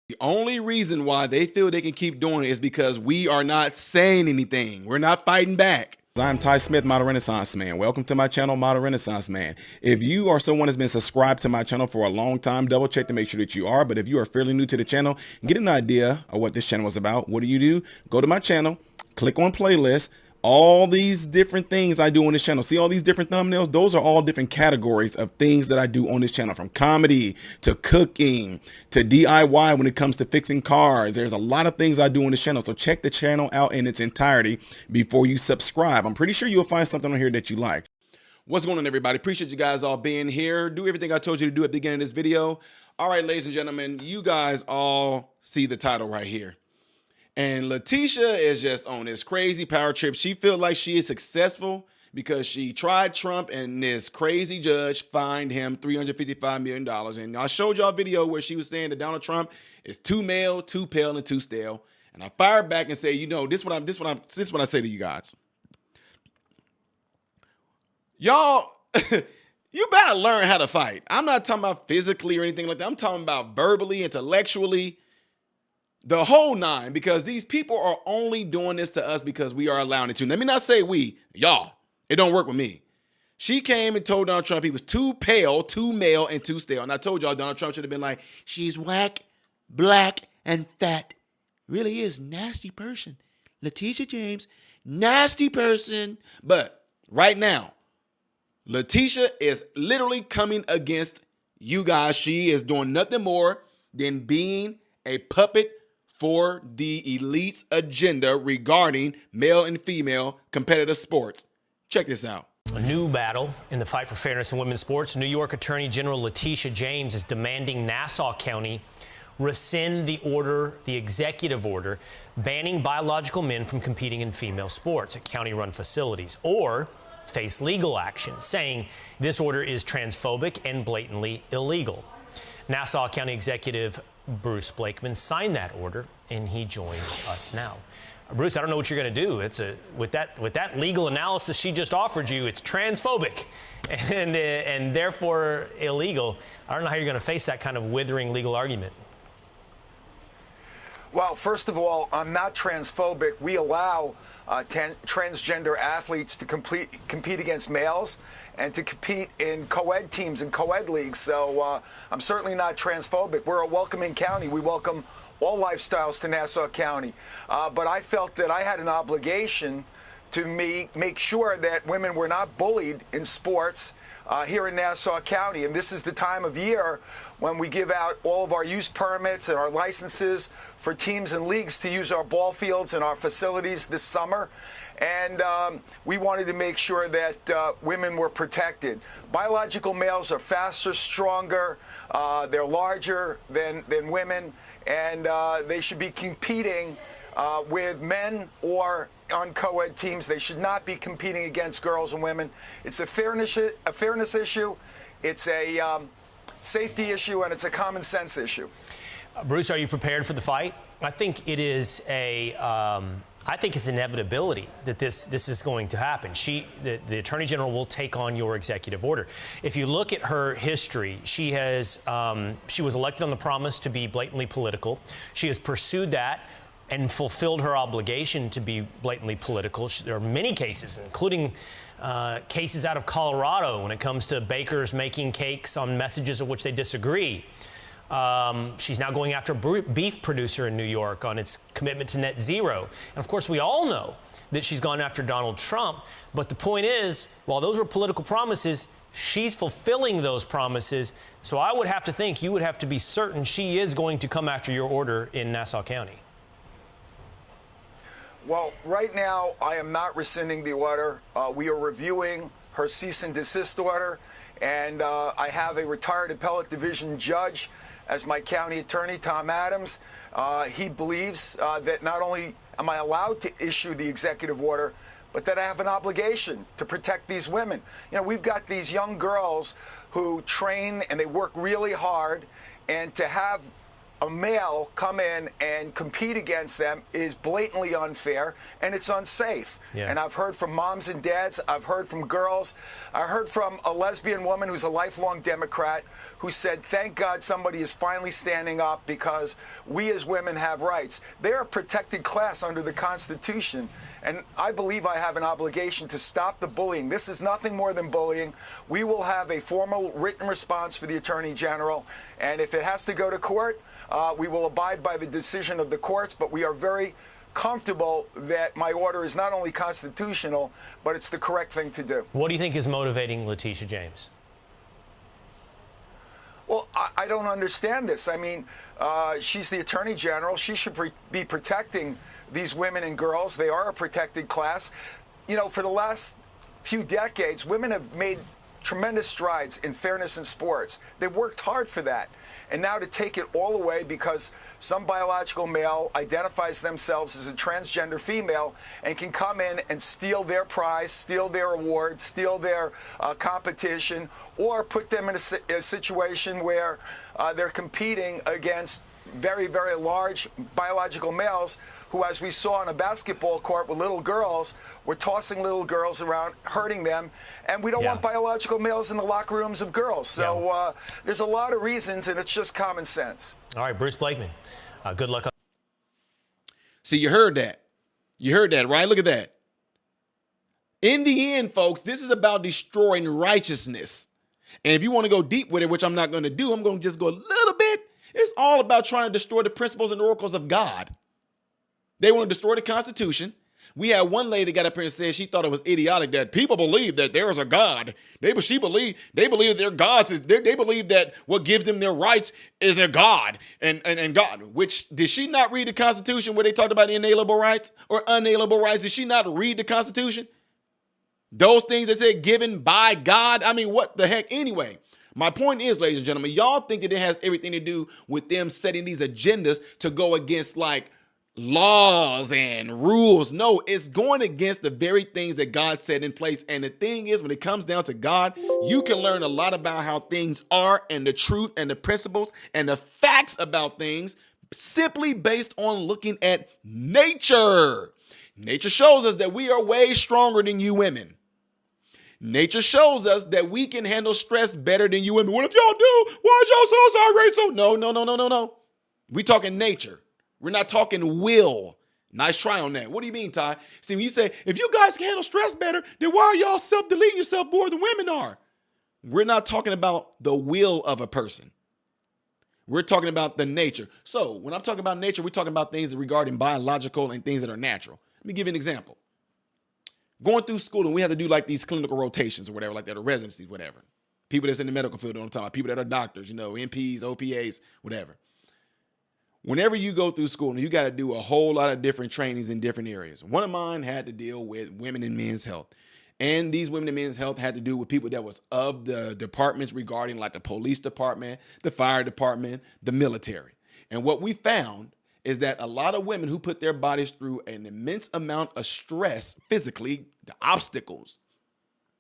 The only reason why they feel they can keep doing it is because we are not saying anything. We're not fighting back. I'm Ty Smith, Model Renaissance Man. Welcome to my channel, Model Renaissance Man. If you are someone that's been subscribed to my channel for a long time, double check to make sure that you are. But if you are fairly new to the channel, get an idea of what this channel is about. What do? Go to my channel, click on playlist. All these different things I do on this channel. See all these different thumbnails? Those are all different categories of things that I do on this channel, from comedy to cooking to DIY when it comes to fixing cars. There's a lot of things I do on this channel. So check the channel out in its entirety before you subscribe. I'm pretty sure you'll find something on here that you like. What's going on, everybody? Appreciate you guys all being here. Do everything I told you to do at the beginning of this video. All right, ladies and gentlemen, you guys all see the title right here. And Letitia is just on this crazy power trip. She feels like she is successful because she tried Trump and this crazy judge fined him $355 million. And I showed y'all a video where she was saying that Donald Trump is too male, too pale, and too stale. And I fired back and say, you know, this is what I say to you guys. Y'all, you better learn how to fight. I'm not talking about physically or anything like that. I'm talking about verbally, intellectually, the whole nine, because these people are only doing this to us because we are allowing it to. Let me not say we, y'all. It don't work with me. She came and told Donald Trump he was too pale, too male, and too stale. And I told y'all Donald Trump should have been like, she's whack, black, and fat. Really is nasty person. Letitia James, nasty person. But right now, Letitia is literally coming against you guys. She is doing nothing more than being a puppet for the elite's agenda regarding male and female competitive sports. Check this out. A new battle in the fight for fairness in women's sports. New York Attorney General Letitia James is demanding Nassau County rescind the executive order banning biological men from competing in female sports at county-run facilities, or face legal action, saying this order is transphobic and blatantly illegal. Nassau County Executive Bruce Blakeman signed that order, and he joins us now. Bruce, I don't know what you're going to do. With that legal analysis she just offered you, it's transphobic and therefore illegal. I don't know how you're going to face that kind of withering legal argument. Well, first of all, I'm not transphobic. We allow transgender athletes to compete against males and to compete in co-ed teams and co-ed leagues. So I'm certainly not transphobic. We're a welcoming county. We welcome all lifestyles to Nassau County. But I felt that I had an obligation to make sure that women were not bullied in sports here in Nassau County. And this is the time of year when we give out all of our use permits and our licenses for teams and leagues to use our ball fields and our facilities this summer. And we wanted to make sure that women were protected. Biological males are faster, stronger, they're larger than women, and they should be competing with men or on co-ed teams. They should not be competing against girls and women. It's a fairness issue, it's a safety issue, and it's a common sense issue. Bruce, are you prepared for the fight? I think it is I think it's inevitability that this is going to happen. The Attorney General will take on your executive order. If you look at her history, she was elected on the promise to be blatantly political. She has pursued that and fulfilled her obligation to be blatantly political. There are many cases, including cases out of Colorado when it comes to bakers making cakes on messages of which they disagree. She's now going after a beef producer in New York on its commitment to net zero. And of course, we all know that she's gone after Donald Trump. But the point is, while those were political promises, she's fulfilling those promises. So I would have to think you would have to be certain she is going to come after your order in Nassau County. Well, right now, I am not rescinding the order. We are reviewing her cease and desist order, and I have a retired appellate division judge as my county attorney, Tom Adams. He believes that not only am I allowed to issue the executive order, but that I have an obligation to protect these women. You know, we've got these young girls who train and they work really hard, and to have a male come in and compete against them is blatantly unfair and it's unsafe. Yeah. And I've heard from moms and dads, I've heard from girls, I heard from a lesbian woman who's a lifelong Democrat who said, thank God somebody is finally standing up because we as women have rights. They're a protected class under the Constitution. And I believe I have an obligation to stop the bullying. This is nothing more than bullying. We will have a formal written response for the Attorney General. And if it has to go to court, we will abide by the decision of the courts. But we are very comfortable that my order is not only constitutional, but it's the correct thing to do. What do you think is motivating Letitia James? Well, I don't understand this. I mean, she's the Attorney General. She should be protecting these women and girls. They are a protected class. You know, for the last few decades, women have made tremendous strides in fairness in sports. They worked hard for that. And now to take it all away because some biological male identifies themselves as a transgender female and can come in and steal their prize, steal their award, steal their competition, or put them in a situation where they're competing against very, very large biological males who, as we saw on a basketball court with little girls, were tossing little girls around, hurting them. And we don't want biological males in the locker rooms of girls. So there's a lot of reasons, and it's just common sense. All right, Bruce Blakeman, good luck. See, you heard that. You heard that, right? Look at that. In the end, folks, this is about destroying righteousness. And if you want to go deep with it, which I'm not going to do, I'm going to just go a little bit. It's all about trying to destroy the principles and oracles of God. They want to destroy the Constitution. We had one lady got up here and said she thought it was idiotic that people believe that there is a God. They believe their gods. They believe that what gives them their rights is a God and God. Which, did she not read the Constitution where they talked about inalienable rights or unalienable rights? Did she not read the Constitution? Those things that say given by God. I mean, what the heck? Anyway. My point is, ladies and gentlemen, y'all think that it has everything to do with them setting these agendas to go against like laws and rules. No, it's going against the very things that God set in place. And the thing is, when it comes down to God, you can learn a lot about how things are and the truth and the principles and the facts about things simply based on looking at nature. Nature shows us that we are way stronger than you women. Nature shows us that we can handle stress better than you women. What if y'all do? Why is y'all so sorry? So no. We talking nature. We're not talking will. Nice try on that. What do you mean, Ty? See, when you say, if you guys can handle stress better, then why are y'all self-deleting yourself more than women are? We're not talking about the will of a person. We're talking about the nature. So when I'm talking about nature, we're talking about things regarding biological and things that are natural. Let me give you an example. Going through school, and we have to do like these clinical rotations or whatever, like that, or residencies, whatever. People that's in the medical field, on time, people that are doctors, you know, NPs, OPAs, whatever. Whenever you go through school, and you got to do a whole lot of different trainings in different areas. One of mine had to deal with women and men's health. And these women and men's health had to do with people that was of the departments regarding like the police department, the fire department, the military. And what we found is that a lot of women who put their bodies through an immense amount of stress physically, the obstacles,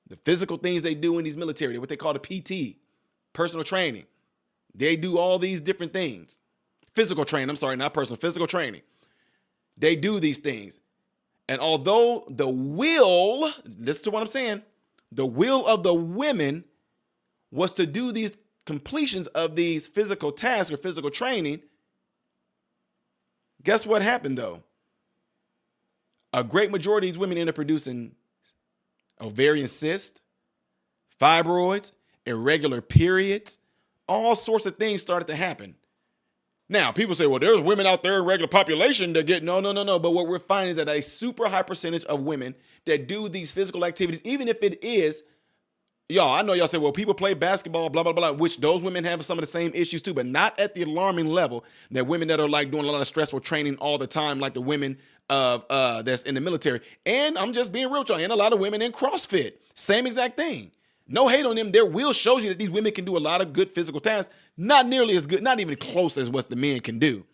the physical things they do in these military, what they call the PT, personal training. They do all these different things. Physical training, I'm sorry, not personal, physical training. They do these things. And although the will, listen to what I'm saying, the will of the women was to do these completions of these physical tasks or physical training, guess what happened though? A great majority of these women end up producing ovarian cysts, fibroids, irregular periods, all sorts of things started to happen. Now, people say, well, there's women out there in regular population that get, no. But what we're finding is that a super high percentage of women that do these physical activities, even if it is, y'all, I know y'all say, well, people play basketball, blah, blah, blah, which those women have some of the same issues too, but not at the alarming level that women that are like doing a lot of stressful training all the time, like the women of that's in the military. And I'm just being real with y'all, and a lot of women in CrossFit, same exact thing. No hate on them. Their will shows you that these women can do a lot of good physical tasks, not nearly as good, not even close as what the men can do.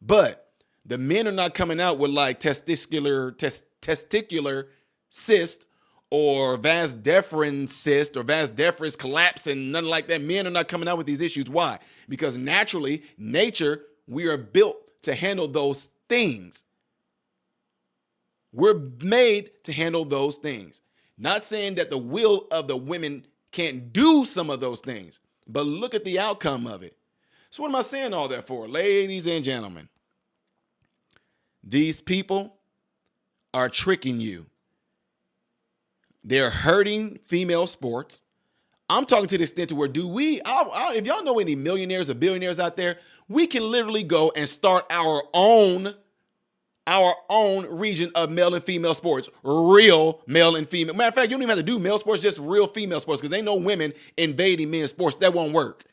But the men are not coming out with like testicular cyst or vas deferens cyst or vas deferens collapse and nothing like that. Men are not coming out with these issues. Why? Because naturally, nature We are built to handle those things. We're made to handle those things. Not saying that the will of the women can't do some of those things, but look at the outcome of it. So what am I saying all that for? Ladies and gentlemen, these people are tricking you. They're hurting female sports. I'm talking to the extent to where if y'all know any millionaires or billionaires out there, we can literally go and start our own region of male and female sports, real male and female. Matter of fact, you don't even have to do male sports, just real female sports, because ain't no women invading men's sports. That won't work.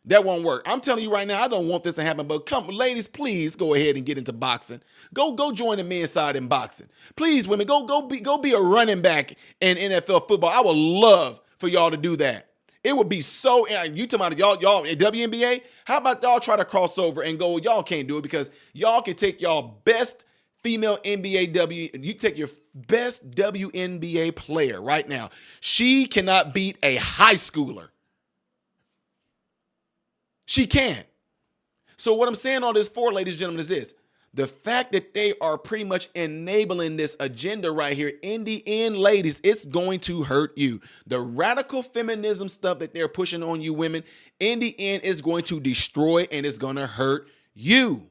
That won't work. I'm telling you right now, I don't want this to happen, but come, ladies, please go ahead and get into boxing. Go join the men's side in boxing. Please, women, go be a running back in NFL football. I would love for y'all to do that. It would be so, you talking about y'all in WNBA? How about y'all try to cross over and go, y'all can't do it because y'all can take y'all best female you take your best WNBA player right now. She cannot beat a high schooler. She can't. So what I'm saying all this for, ladies and gentlemen, is this. The fact that they are pretty much enabling this agenda right here, in the end, ladies, it's going to hurt you. The radical feminism stuff that they're pushing on you women, in the end, is going to destroy and it's going to hurt you.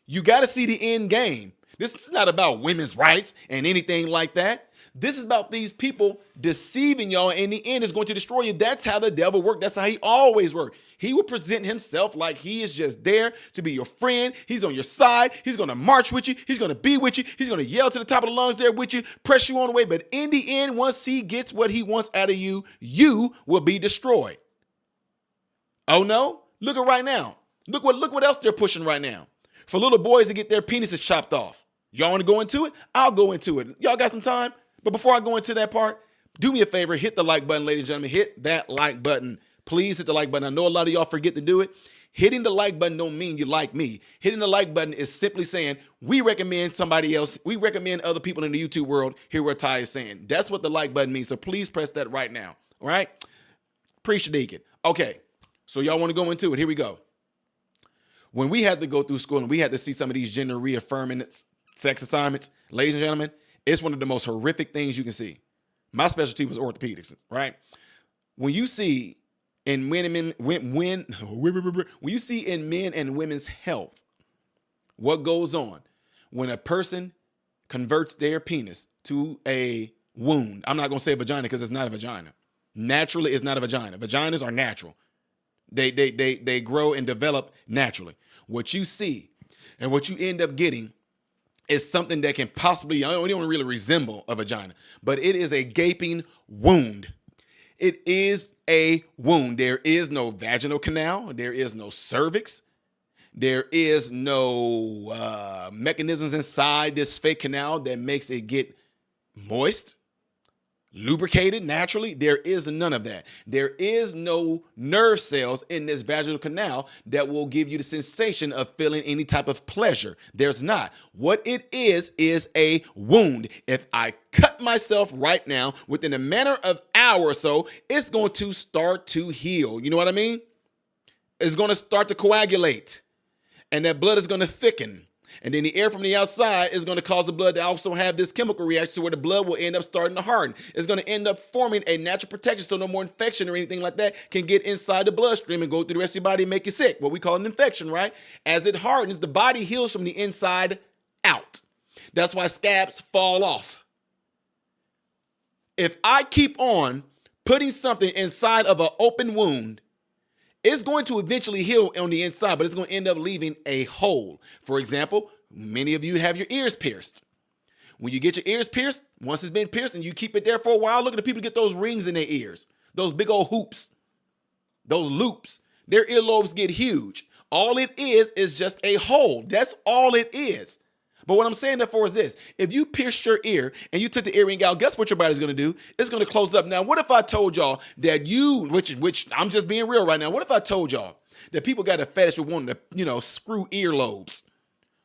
You got to see the end game. This is not about women's rights and anything like that. This is about these people deceiving y'all. In the end, it's going to destroy you. That's how the devil works. That's how he always works. He will present himself like he is just there to be your friend. He's on your side. He's going to march with you. He's going to be with you. He's going to yell to the top of the lungs there with you, press you on the way. But in the end, once he gets what he wants out of you, you will be destroyed. Oh no? Look at right now. Look what else they're pushing right now. For little boys to get their penises chopped off. Y'all want to go into it? I'll go into it. Y'all got some time? But before I go into that part, do me a favor, hit the like button, ladies and gentlemen. Hit that like button. Please hit the like button. I know a lot of y'all forget to do it. Hitting the like button don't mean you like me. Hitting the like button is simply saying we recommend somebody else. We recommend other people in the YouTube world hear what Ty is saying. That's what the like button means. So please press that right now. All right? Appreciate it. Okay. So y'all want to go into it. Here we go. When we had to go through school and we had to see some of these gender reaffirming sex assignments, ladies and gentlemen, it's one of the most horrific things you can see. My specialty was orthopedics, right? When you see in men and women's health, what goes on when a person converts their penis to a wound? I'm not going to say vagina because it's not a vagina. Naturally, it's not a vagina. Vaginas are natural. They grow and develop naturally. What you see and what you end up getting is something that can possibly, I don't really resemble a vagina, but it is a gaping wound. It is a wound. There is no vaginal canal. There is no cervix. There is no mechanisms inside this fake canal that makes it get moist, lubricated naturally. There is none of that. There is no nerve cells in this vaginal canal that will give you the sensation of feeling any type of pleasure. There's not. What it is a wound. If I cut myself right now, within a matter of hour or so, it's going to start to heal. You know what I mean? It's going to start to coagulate, and that blood is going to thicken. And then the air from the outside is going to cause the blood to also have this chemical reaction to where the blood will end up starting to harden. It's going to end up forming a natural protection so no more infection or anything like that can get inside the bloodstream and go through the rest of your body and make you sick. What we call an infection, right? As it hardens, the body heals from the inside out. That's why scabs fall off. If I keep on putting something inside of an open wound, it's going to eventually heal on the inside, but it's going to end up leaving a hole. For example, many of you have your ears pierced. When you get your ears pierced, once it's been pierced and you keep it there for a while, look at the people get those rings in their ears, those big old hoops, those loops. Their earlobes get huge. All it is just a hole. That's all it is. But what I'm saying that for is this. If you pierced your ear and you took the earring out, guess what your body's going to do? It's going to close it up. Now, what if I told y'all that which I'm just being real right now. What if I told y'all that people got a fetish with wanting to, screw earlobes?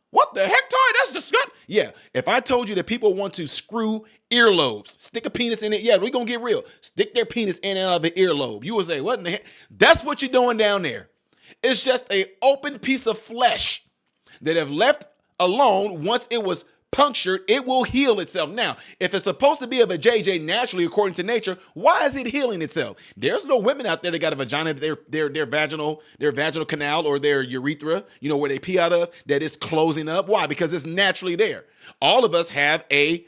What the heck, Ty? That's disgusting. Yeah, if I told you that people want to screw earlobes, stick a penis in it, yeah, we're going to get real. Stick their penis in and out of the earlobe. You would say, what in the heck? That's what you're doing down there. It's just an open piece of flesh that if left alone, once it was punctured, it will heal itself. Now, if it's supposed to be of a JJ naturally according to nature, why is it healing itself? There's no women out there that got a vagina, their vaginal canal or their urethra, where they pee out of, that is closing up. Why? Because it's naturally there. All of us have a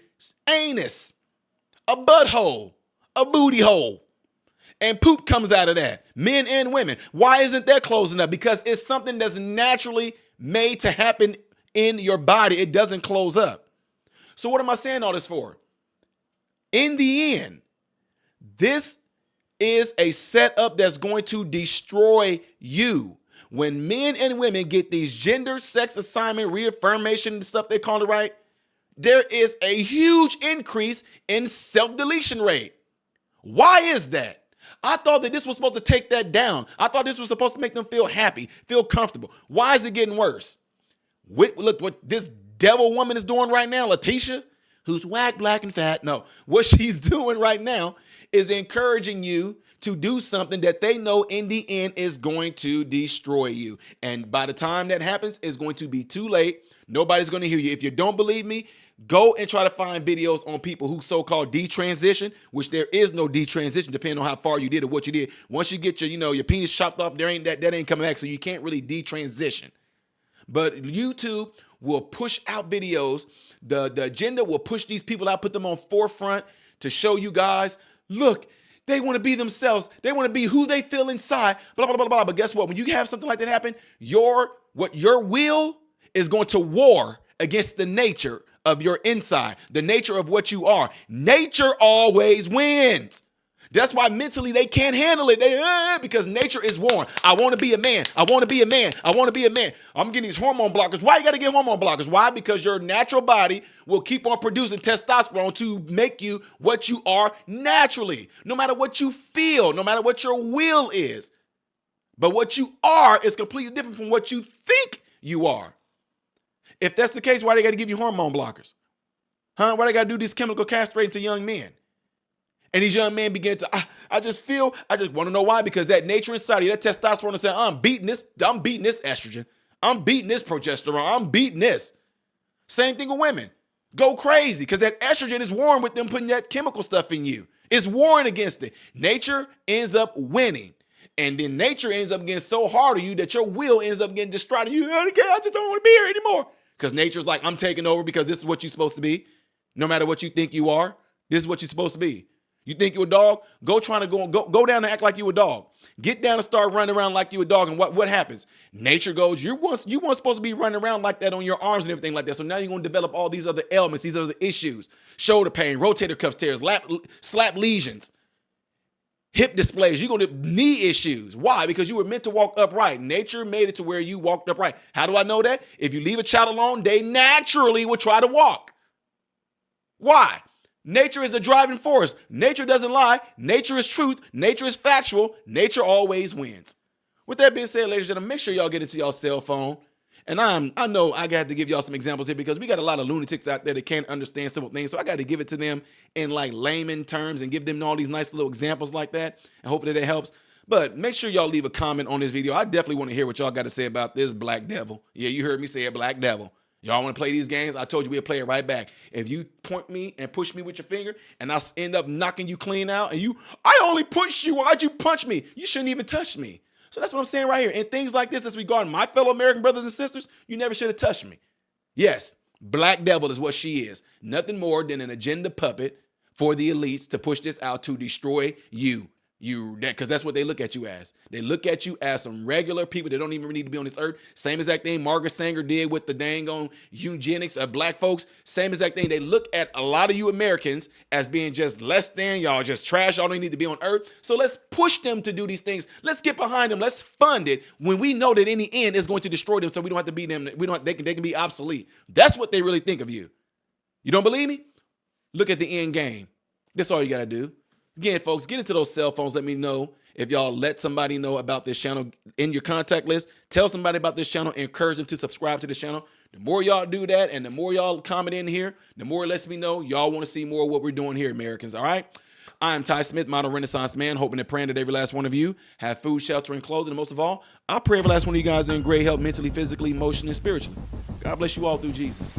anus, a butthole, a booty hole. And poop comes out of that, men and women. Why isn't that closing up? Because it's something that's naturally made to happen in your body. It doesn't close up. So what am I saying all this for? In the end, this is a setup that's going to destroy you. When men and women get these gender, sex assignment, reaffirmation stuff they call it, right? There is a huge increase in self-deletion rate. Why is that? I thought that this was supposed to take that down. I thought this was supposed to make them feel happy, feel comfortable. Why is it getting worse? Look what this devil woman is doing right now, Letitia, who's whack, black, and fat. No, what she's doing right now is encouraging you to do something that they know in the end is going to destroy you. And by the time that happens, it's going to be too late. Nobody's going to hear you. If you don't believe me, go and try to find videos on people who so-called detransition, which there is no detransition depending on how far you did or what you did. Once you get your penis chopped off, that ain't coming back, so you can't really detransition. But YouTube will push out videos. The agenda will push these people out, put them on forefront to show you guys, look, they want to be themselves. They want to be who they feel inside, blah, blah, blah, blah. But guess what? When you have something like that happen, your will is going to war against the nature of your inside, the nature of what you are. Nature always wins. That's why mentally they can't handle it. Because nature is warring. I want to be a man. I want to be a man. I want to be a man. I'm getting these hormone blockers. Why you got to get hormone blockers? Why? Because your natural body will keep on producing testosterone to make you what you are naturally. No matter what you feel, no matter what your will is. But what you are is completely different from what you think you are. If that's the case, why they got to give you hormone blockers? Why they got to do this chemical castrating to young men? And these young men begin to, I just want to know why, because that nature inside of you, that testosterone is saying, I'm beating this estrogen. I'm beating this progesterone. I'm beating this. Same thing with women. Go crazy, because that estrogen is warring with them putting that chemical stuff in you. It's warring against it. Nature ends up winning. And then nature ends up getting so hard on you that your will ends up getting destroyed. I just don't want to be here anymore. Because nature's like, I'm taking over because this is what you're supposed to be. No matter what you think you are, this is what you're supposed to be. You think you're a dog? Go down and act like you a dog. Get down and start running around like you a dog. And what happens? Nature goes, you weren't supposed to be running around like that on your arms and everything like that. So now you're going to develop all these other ailments, these other issues. Shoulder pain, rotator cuff tears, slap lesions, hip dysplasia. You're going to knee issues. Why? Because you were meant to walk upright. Nature made it to where you walked upright. How do I know that? If you leave a child alone, they naturally will try to walk. Why? Nature is the driving force. Nature doesn't lie. Nature is truth. Nature is factual. Nature always wins. With that being said, ladies and gentlemen, make sure y'all get into your cell phone. And I know I got to give y'all some examples here because we got a lot of lunatics out there that can't understand simple things. So I got to give it to them in like layman terms and give them all these nice little examples like that. And hopefully that helps. But make sure y'all leave a comment on this video. I definitely want to hear what y'all got to say about this black devil. Yeah, you heard me say it, black devil. Y'all want to play these games? I told you we'll play it right back. If you point me and push me with your finger and I'll end up knocking you clean out and I only pushed you. Why'd you punch me? You shouldn't even touch me. So that's what I'm saying right here. And things like this, as regarding my fellow American brothers and sisters, you never should have touched me. Yes, black devil is what she is. Nothing more than an agenda puppet for the elites to push this out to destroy you. Because that's what they look at you as. They look at you as some regular people that don't even need to be on this earth. Same exact thing Margaret Sanger did with the dang on eugenics of black folks. Same exact thing. They look at a lot of you Americans as being just less than, y'all just trash. Y'all don't need to be on earth. So let's push them to do these things. Let's get behind them. Let's fund it when we know that in the end it's going to destroy them. So we don't have to beat them. They can be obsolete. That's what they really think of you. You don't believe me? Look at the end game. That's all you got to do. Again, folks, get into those cell phones. Let me know if y'all let somebody know about this channel in your contact list. Tell somebody about this channel. Encourage them to subscribe to the channel. The more y'all do that and the more y'all comment in here, the more it lets me know y'all want to see more of what we're doing here, Americans. All right? I am Ty Smith, model Renaissance man, hoping and praying that every last one of you have food, shelter, and clothing. And most of all, I pray every last one of you guys are in great health mentally, physically, emotionally, and spiritually. God bless you all through Jesus.